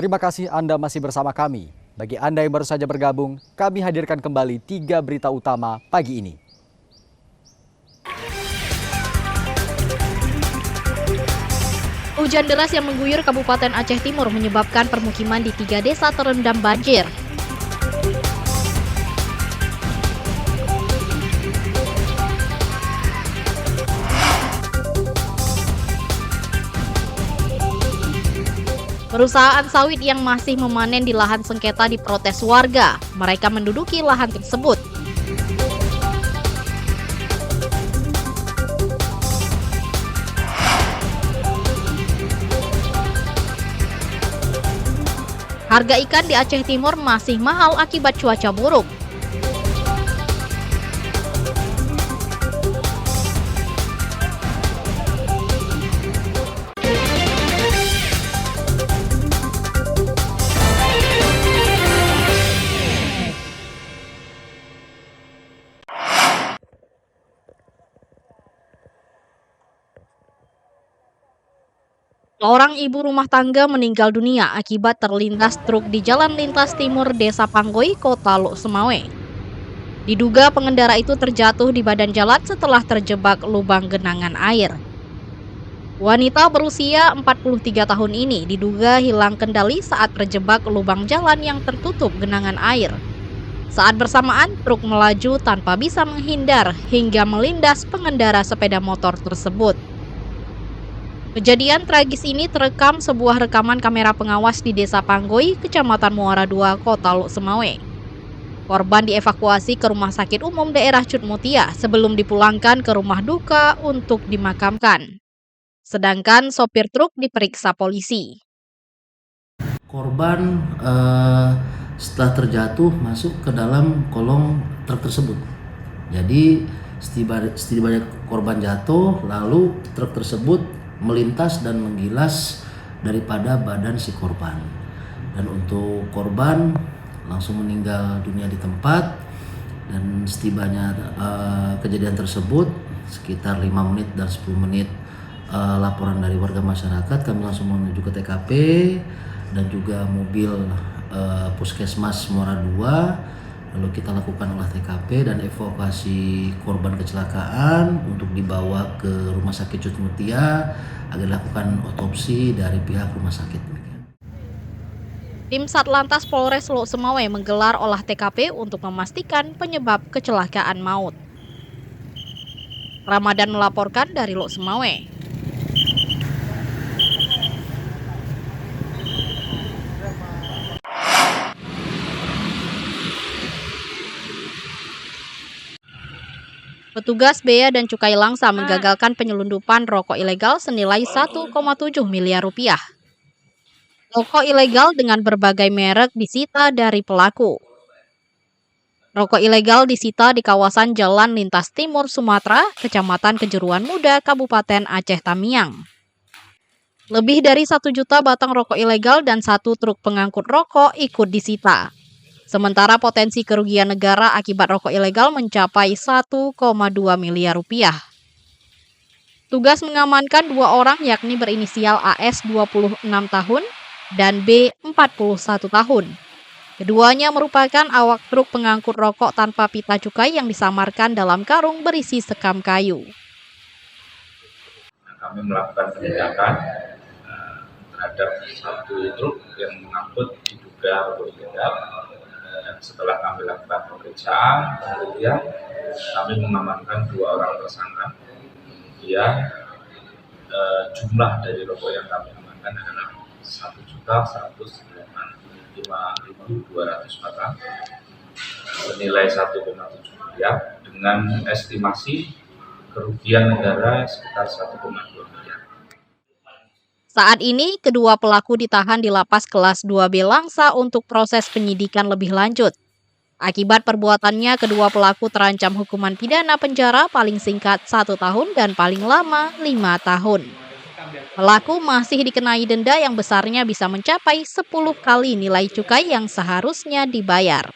Terima kasih Anda masih bersama kami. Bagi Anda yang baru saja bergabung, kami hadirkan kembali 3 berita utama pagi ini. Hujan deras yang mengguyur Kabupaten Aceh Timur menyebabkan permukiman di 3 desa terendam banjir. Perusahaan sawit yang masih memanen di lahan sengketa diprotes warga. Mereka menduduki lahan tersebut. Harga ikan di Aceh Timur masih mahal akibat cuaca buruk. Seorang ibu rumah tangga meninggal dunia akibat terlintas truk di Jalan Lintas Timur Desa Panggoy, Kota Lok Semawe. Diduga pengendara itu terjatuh di badan jalan setelah terjebak lubang genangan air. Wanita berusia 43 tahun ini diduga hilang kendali saat terjebak lubang jalan yang tertutup genangan air. Saat bersamaan, truk melaju tanpa bisa menghindar hingga melindas pengendara sepeda motor tersebut. Kejadian tragis ini terekam sebuah rekaman kamera pengawas di Desa Panggoy, Kecamatan Muara II, Kota Lok Semawe. Korban dievakuasi ke Rumah Sakit Umum Daerah Cutmutia sebelum dipulangkan ke rumah duka untuk dimakamkan. Sedangkan sopir truk diperiksa polisi. Korban setelah terjatuh masuk ke dalam kolong truk tersebut. Jadi setibanya korban jatuh, lalu truk tersebut melintas dan menggilas daripada badan si korban. Dan untuk korban langsung meninggal dunia di tempat. Dan setibanya kejadian tersebut sekitar 5 menit dan 10 menit laporan dari warga masyarakat, kami langsung menuju ke TKP dan juga mobil Puskesmas Muara II. Lalu kita lakukan olah TKP dan evakuasi korban kecelakaan untuk dibawa ke Rumah Sakit Cutmutia agar dilakukan otopsi dari pihak rumah sakit. Tim Satlantas Polres Lok Semawe menggelar olah TKP untuk memastikan penyebab kecelakaan maut. Ramadan melaporkan dari Lok Semawe. Petugas Bea dan Cukai Langsa menggagalkan penyelundupan rokok ilegal senilai 1,7 miliar rupiah. Rokok ilegal dengan berbagai merek disita dari pelaku. Rokok ilegal disita di kawasan Jalan Lintas Timur Sumatera, Kecamatan Kejeruan Muda, Kabupaten Aceh Tamiang. Lebih dari 1 juta batang rokok ilegal dan 1 truk pengangkut rokok ikut disita. Sementara potensi kerugian negara akibat rokok ilegal mencapai 1,2 miliar rupiah. Tugas mengamankan 2 orang yakni berinisial AS 26 tahun dan B 41 tahun. Keduanya merupakan awak truk pengangkut rokok tanpa pita cukai yang disamarkan dalam karung berisi sekam kayu. Kami melakukan penindakan terhadap 1 truk yang mengangkut diduga rokok ilegal. Setelah kami lakukan pemeriksaan, kemudian kami mengamankan 2 orang tersangka. Kemudian jumlah dari rokok yang kami amankan adalah 1.195.200 batang senilai 1,7 miliar dengan estimasi kerugian negara sekitar 1,2 miliar. Saat ini, kedua pelaku ditahan di Lapas Kelas 2B Langsa untuk proses penyidikan lebih lanjut. Akibat perbuatannya, kedua pelaku terancam hukuman pidana penjara paling singkat 1 tahun dan paling lama 5 tahun. Pelaku masih dikenai denda yang besarnya bisa mencapai 10 kali nilai cukai yang seharusnya dibayar.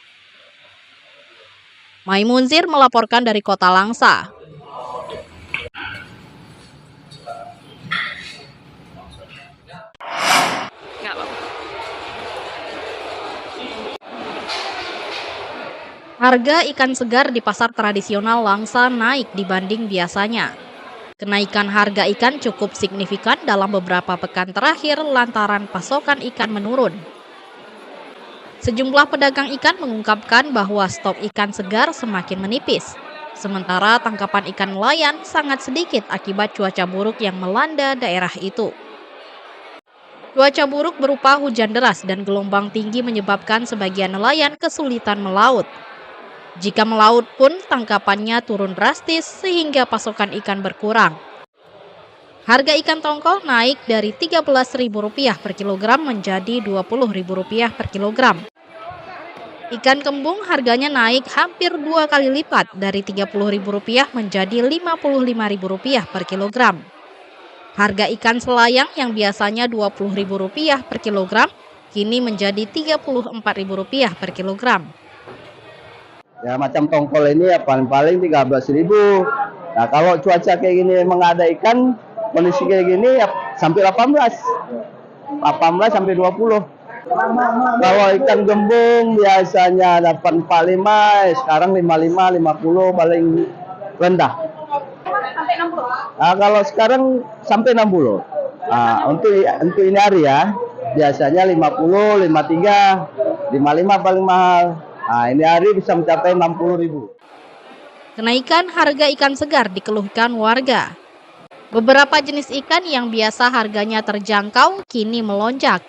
Maimunzir melaporkan dari Kota Langsa. Harga ikan segar di pasar tradisional Langsa naik dibanding biasanya. Kenaikan harga ikan cukup signifikan dalam beberapa pekan terakhir lantaran pasokan ikan menurun. Sejumlah pedagang ikan mengungkapkan bahwa stok ikan segar semakin menipis. Sementara tangkapan ikan nelayan sangat sedikit akibat cuaca buruk yang melanda daerah itu. Cuaca buruk berupa hujan deras dan gelombang tinggi menyebabkan sebagian nelayan kesulitan melaut. Jika melaut pun tangkapannya turun drastis sehingga pasokan ikan berkurang. Harga ikan tongkol naik dari Rp13.000 per kilogram menjadi Rp20.000 per kilogram. Ikan kembung harganya naik hampir 2 kali lipat dari Rp30.000 menjadi Rp55.000 per kilogram. Harga ikan selayang yang biasanya Rp20.000 per kilogram kini menjadi Rp34.000 per kilogram. Ya macam tongkol ini ya paling-paling 13.000. Nah kalau cuaca kayak gini emang ada ikan, kondisi kayak gini ya sampai 18 sampai 20. Kalau ikan gembung biasanya dapat 45, sekarang 55, 50 paling rendah. Sampai 60. Nah, kalau sekarang sampai 60. Nah, untuk ini hari ya, biasanya 50, 53, 55 paling mahal. Nah, ini hari bisa mencapai 60.000. Kenaikan harga ikan segar dikeluhkan warga. Beberapa jenis ikan yang biasa harganya terjangkau kini melonjak.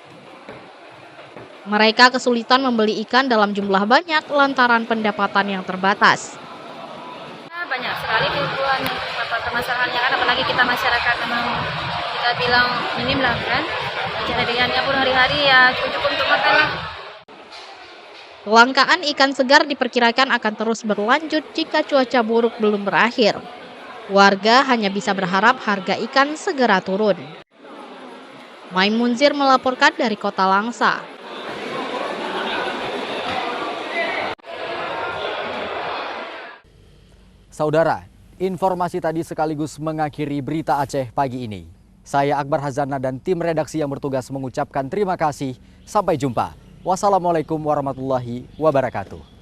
Mereka kesulitan membeli ikan dalam jumlah banyak lantaran pendapatan yang terbatas. Banyak sekali kebutuhan permasalahannya kan, apalagi kita masyarakat memang kita bilang minim lah kan. Cara dengannya pun hari-hari ya cukup untuk makan lah. Kelangkaan ikan segar diperkirakan akan terus berlanjut jika cuaca buruk belum berakhir. Warga hanya bisa berharap harga ikan segera turun. Maim Munzir melaporkan dari Kota Langsa. Saudara, informasi tadi sekaligus mengakhiri berita Aceh pagi ini. Saya Akbar Hazana dan tim redaksi yang bertugas mengucapkan terima kasih. Sampai jumpa. Wassalamualaikum warahmatullahi wabarakatuh.